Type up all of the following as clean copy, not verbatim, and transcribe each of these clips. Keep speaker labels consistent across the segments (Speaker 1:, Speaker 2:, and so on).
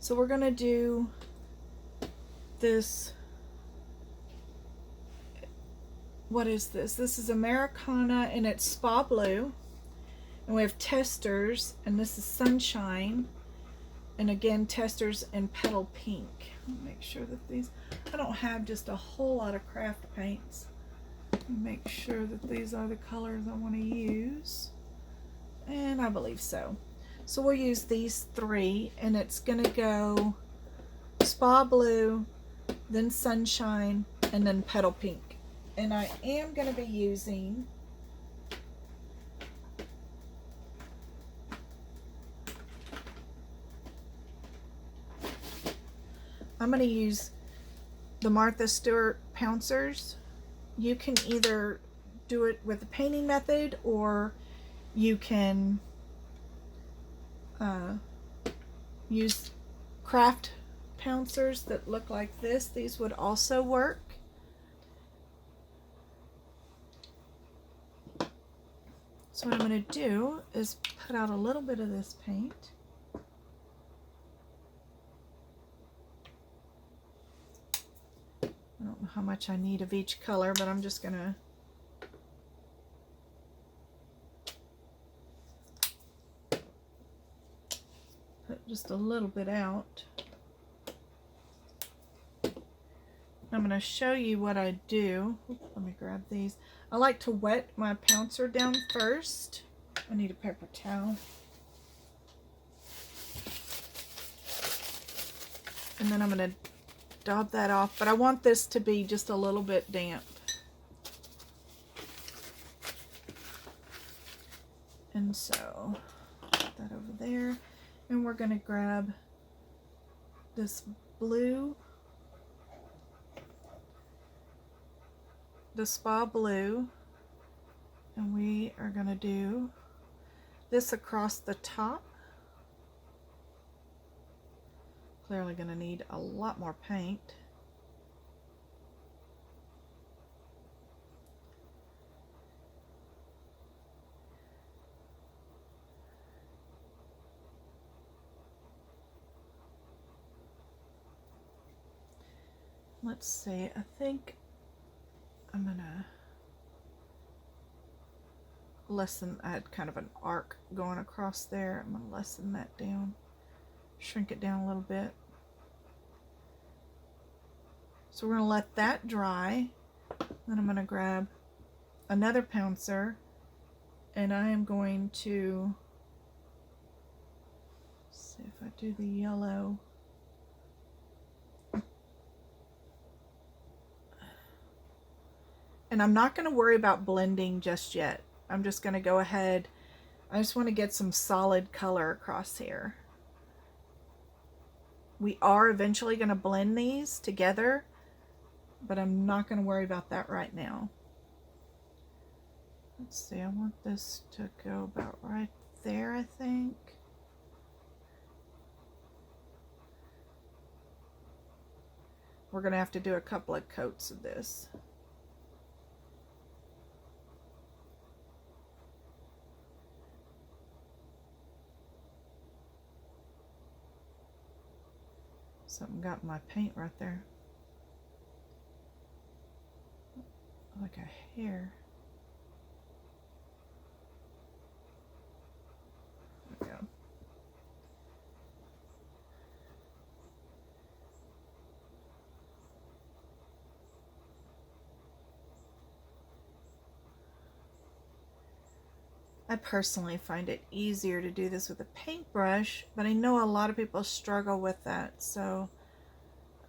Speaker 1: So we're going to do this. What is this? This is Americana and it's Spa Blue. And we have Testers, and this is Sunshine. And again, Testers and Petal Pink. Make sure that these, I don't have just a whole lot of craft paints. Make sure that these are the colors I want to use. And I believe so. So we'll use these three, and it's going to go Spa Blue, then Sunshine, and then Petal Pink. And I am going to be using the Martha Stewart pouncers. You can either do it with the painting method, or you can use craft pouncers that look like this. These would also work. So what I'm going to do is put out a little bit of this paint. I don't know how much I need of each color, but I'm just going to put just a little bit out. I'm going to show you what I do. Let me grab these. I like to wet my pouncer down first. I need a paper towel. And then I'm going to daub that off, but I want this to be just a little bit damp. And so, put that over there. And we're going to grab this blue, the Spa Blue, and we are going to do this across the top. Clearly going to need a lot more paint. Let's see, I think I'm gonna lessen, I had kind of an arc going across there. I'm gonna lessen that down, shrink it down a little bit. So we're gonna let that dry. Then I'm gonna grab another pouncer, and I am going to see if I do the yellow. And I'm not going to worry about blending just yet. I'm just going to go ahead. I just want to get some solid color across here. We are eventually going to blend these together, but I'm not going to worry about that right now. Let's see, I want this to go about right there, I think. We're going to have to do a couple of coats of this. Something got my paint right there. Like a hair. There we go. I personally find it easier to do this with a paintbrush, but I know a lot of people struggle with that, so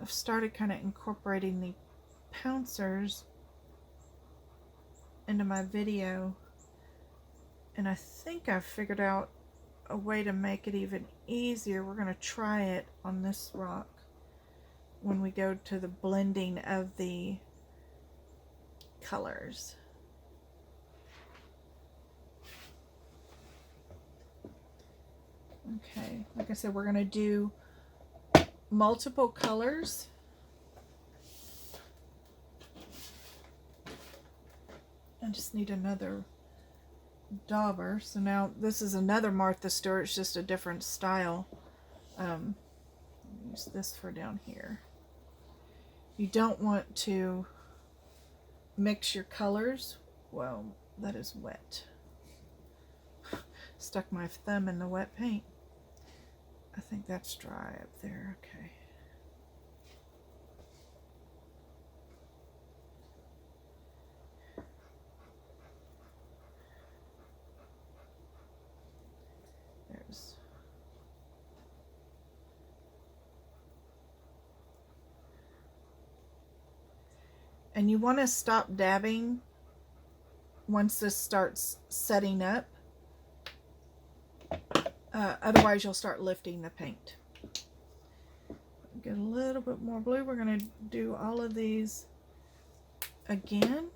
Speaker 1: I've started kind of incorporating the pouncers into my video, and I think I've figured out a way to make it even easier. We're going to try it on this rock when we go to the blending of the colors. Okay, like I said, we're going to do multiple colors. I just need another dauber. So now this is another Martha Stewart, it's just a different style. use this for down here. You don't want to mix your colors. Well, that is wet. Stuck my thumb in the wet paint. I think that's dry up there. Okay. There's and you want to stop dabbing once this starts setting up. Otherwise you'll start lifting the paint. Get a little bit more blue. We're going to do all of these again.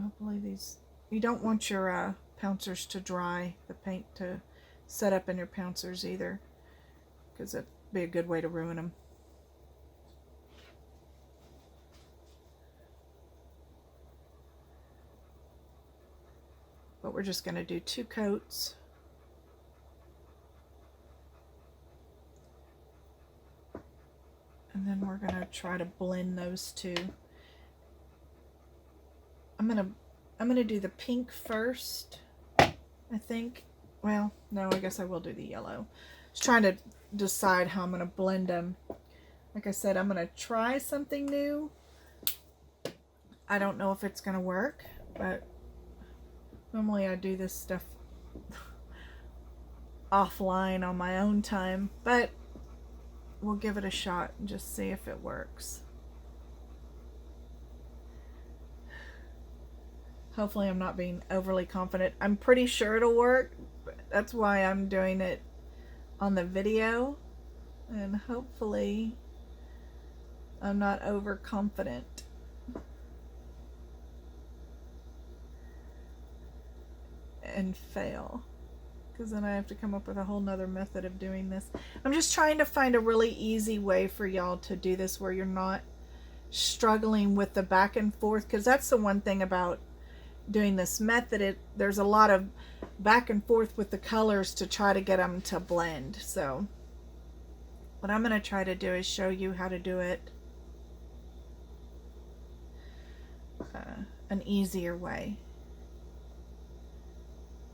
Speaker 1: Hopefully these, you don't want your pouncers to dry, the paint to set up in your pouncers either, because that'd be a good way to ruin them. But we're just going to do 2 coats. And then we're going to try to blend those two. I'm going to do the pink first, I think. Well, no, I guess I will do the yellow. Just trying to decide how I'm going to blend them. Like I said, I'm going to try something new. I don't know if it's going to work, but normally I do this stuff offline on my own time, but we'll give it a shot and just see if it works. Hopefully I'm not being overly confident. I'm pretty sure it'll work. That's why I'm doing it on the video, and hopefully I'm not overconfident. And fail, because then I have to come up with a whole nother method of doing this. I'm just trying to find a really easy way for y'all to do this where you're not struggling with the back and forth, because that's the one thing about doing this method. There's a lot of back and forth with the colors to try to get them to blend. So what I'm going to try to do is show you how to do it an easier way.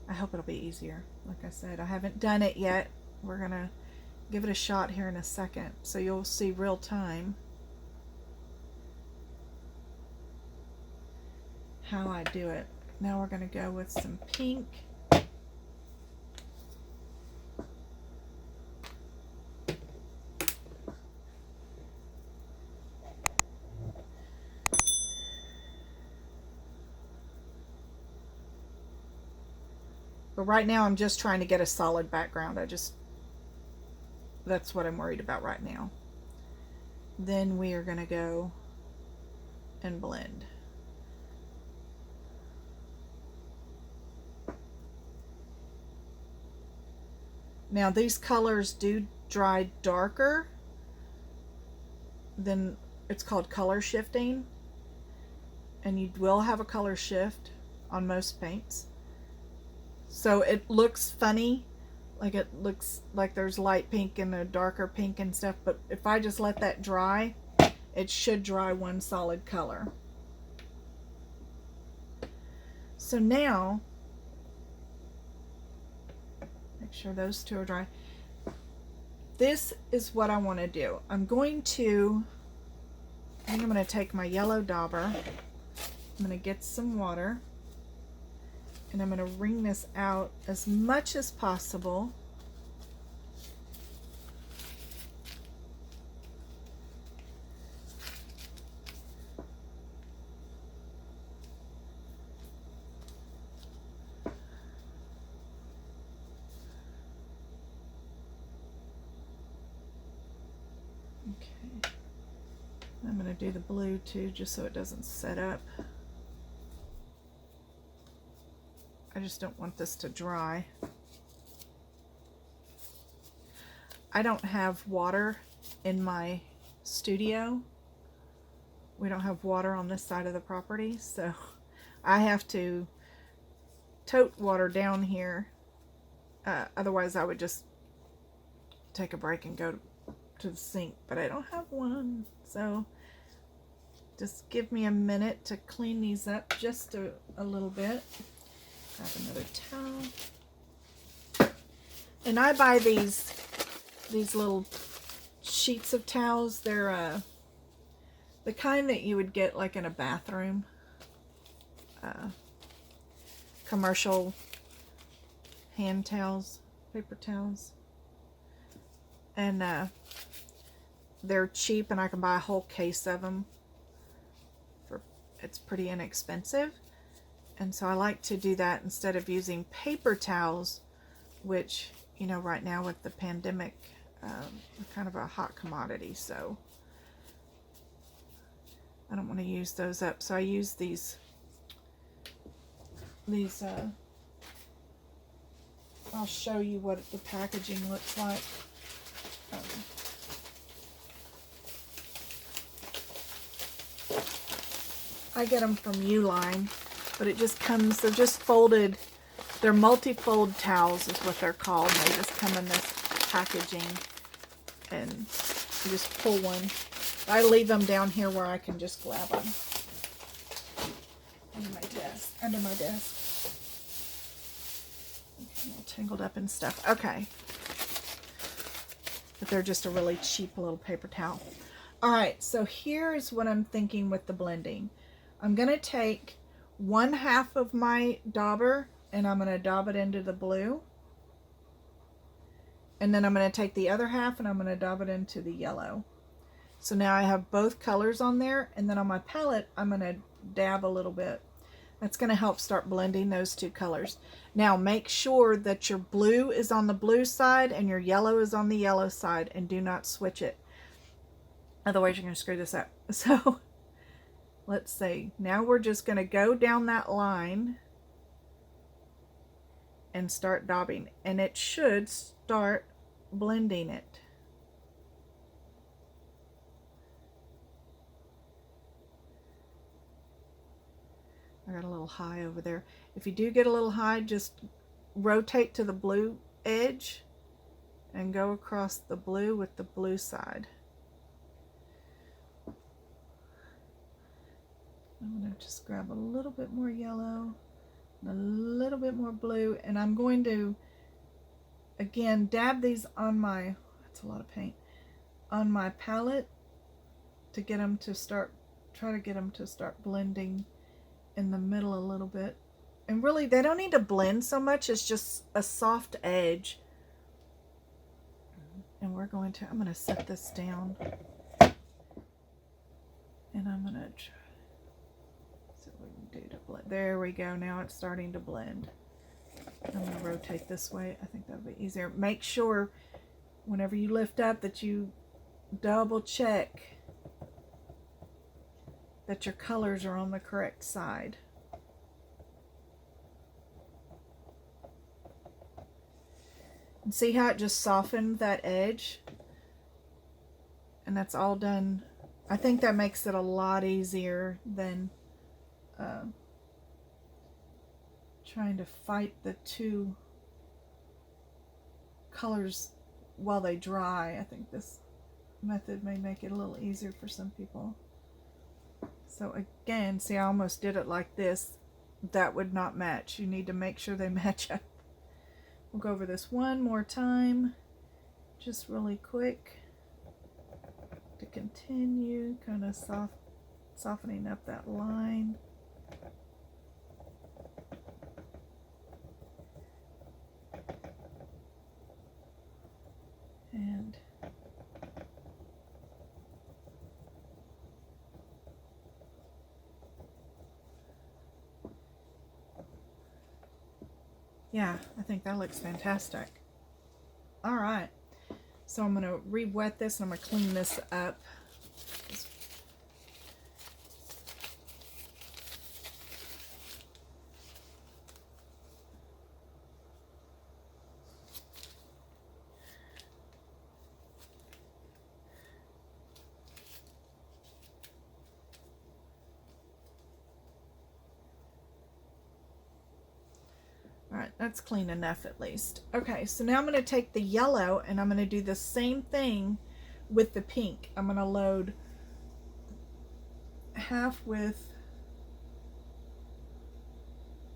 Speaker 1: I hope it'll be easier. Like I said, I haven't done it yet. We're going to give it a shot here in a second, so you'll see real time how I do it. Now we're going to go with some pink. But right now I'm just trying to get a solid background. That's what I'm worried about right now. Then we are going to go and blend. Now these colors do dry darker than, it's called color shifting, and you will have a color shift on most paints. So it looks funny, like it looks like there's light pink and a darker pink and stuff, but if I just let that dry, it should dry one solid color. So now, make sure those two are dry. This is what I want to do. I think I'm going to take my yellow dauber, I'm going to get some water, and I'm going to wring this out as much as possible. Okay. I'm going to do the blue too, just so it doesn't set up. I just don't want this to dry. I don't have water in my studio. We don't have water on this side of the property, so I have to tote water down here. Otherwise I would just take a break and go to the sink, but I don't have one. So just give me a minute to clean these up just a little bit. Grab another towel. And I buy these little sheets of towels. They're the kind that you would get like in a bathroom. Commercial hand towels, paper towels. And they're cheap, and I can buy a whole case of them. It's pretty inexpensive. And so I like to do that instead of using paper towels, which, you know, right now with the pandemic, are kind of a hot commodity. So I don't want to use those up. So I use these I'll show you what the packaging looks like. I get them from Uline, but it just comes, they're just folded, they're multi-fold towels is what they're called. They just come in this packaging, and you just pull one. I leave them down here where I can just grab them under my desk. Okay, all tangled up and stuff. Okay. But they're just a really cheap little paper towel. Alright, so here's what I'm thinking with the blending. I'm going to take 1/2 of my dauber and I'm going to daub it into the blue. And then I'm going to take the other half and I'm going to daub it into the yellow. So now I have both colors on there, and then on my palette I'm going to dab a little bit. That's going to help start blending those two colors. Now make sure that your blue is on the blue side and your yellow is on the yellow side, and do not switch it. Otherwise you're going to screw this up. So let's see. Now we're just going to go down that line and start daubing, and it should start blending it. I got a little high over there. If you do get a little high, just rotate to the blue edge and go across the blue with the blue side. I'm going to just grab a little bit more yellow and a little bit more blue, and I'm going to again dab these on my, that's a lot of paint, on my palette to get them to start, try to get them to start blending in the middle a little bit. And really they don't need to blend so much, it's just a soft edge. And we're going to, I'm going to set this down, and I'm going to try, see what we can do to blend. There we go. Now it's starting to blend. I'm going to rotate this way. I think that'll be easier. Make sure whenever you lift up that you double check that your colors are on the correct side. And see how it just softened that edge? And that's all done. I think that makes it a lot easier than trying to fight the two colors while they dry. I think this method may make it a little easier for some people. So again, see, I almost did it like this. That would not match. You need to make sure they match up. We'll go over this one more time, just really quick, to continue kind of softening up that line. And yeah, I think that looks fantastic. All right, so I'm going to re-wet this and I'm going to clean this up. All right, that's clean enough at least. Okay, so now I'm going to take the yellow and I'm going to do the same thing with the pink. I'm going to load half with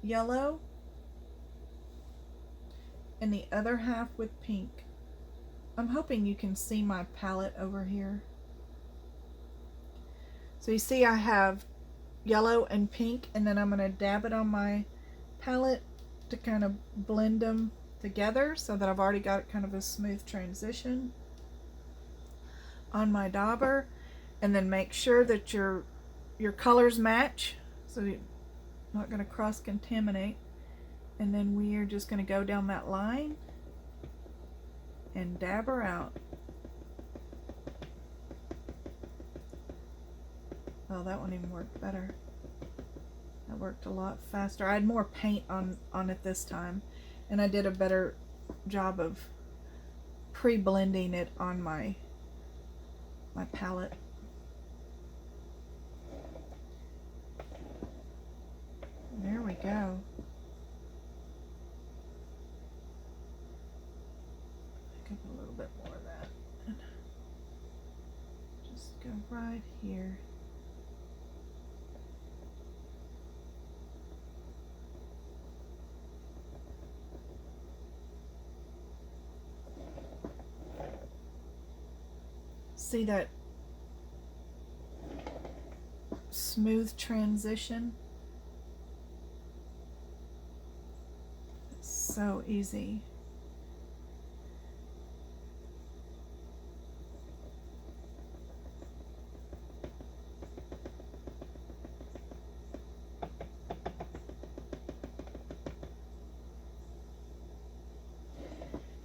Speaker 1: yellow and the other half with pink. I'm hoping you can see my palette over here. So you see I have yellow and pink, and then I'm going to dab it on my palette to kind of blend them together so that I've already got kind of a smooth transition on my dauber. And then make sure that your colors match so you're not going to cross contaminate. And then we are just going to go down that line and dab her out. Oh, that one even worked better. That worked a lot faster. I had more paint on it this time, and I did a better job of pre-blending it on my palette. There we go. Pick up a little bit more of that. And just go right here. See that smooth transition? It's so easy.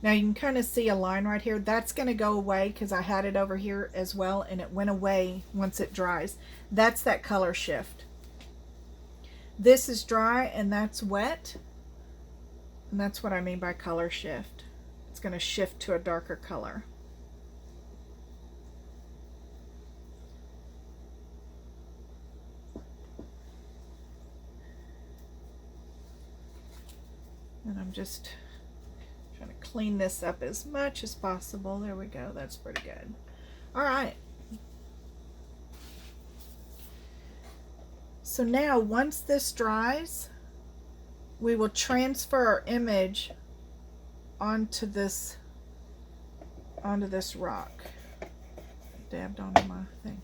Speaker 1: Now you can kind of see a line right here. That's going to go away because I had it over here as well and it went away once it dries. That's that color shift. This is dry and that's wet. And that's what I mean by color shift. It's going to shift to a darker color. And I'm just trying to clean this up as much as possible. There we go. That's pretty good. All right. So now once this dries, we will transfer our image onto this rock. Dabbed onto my thing.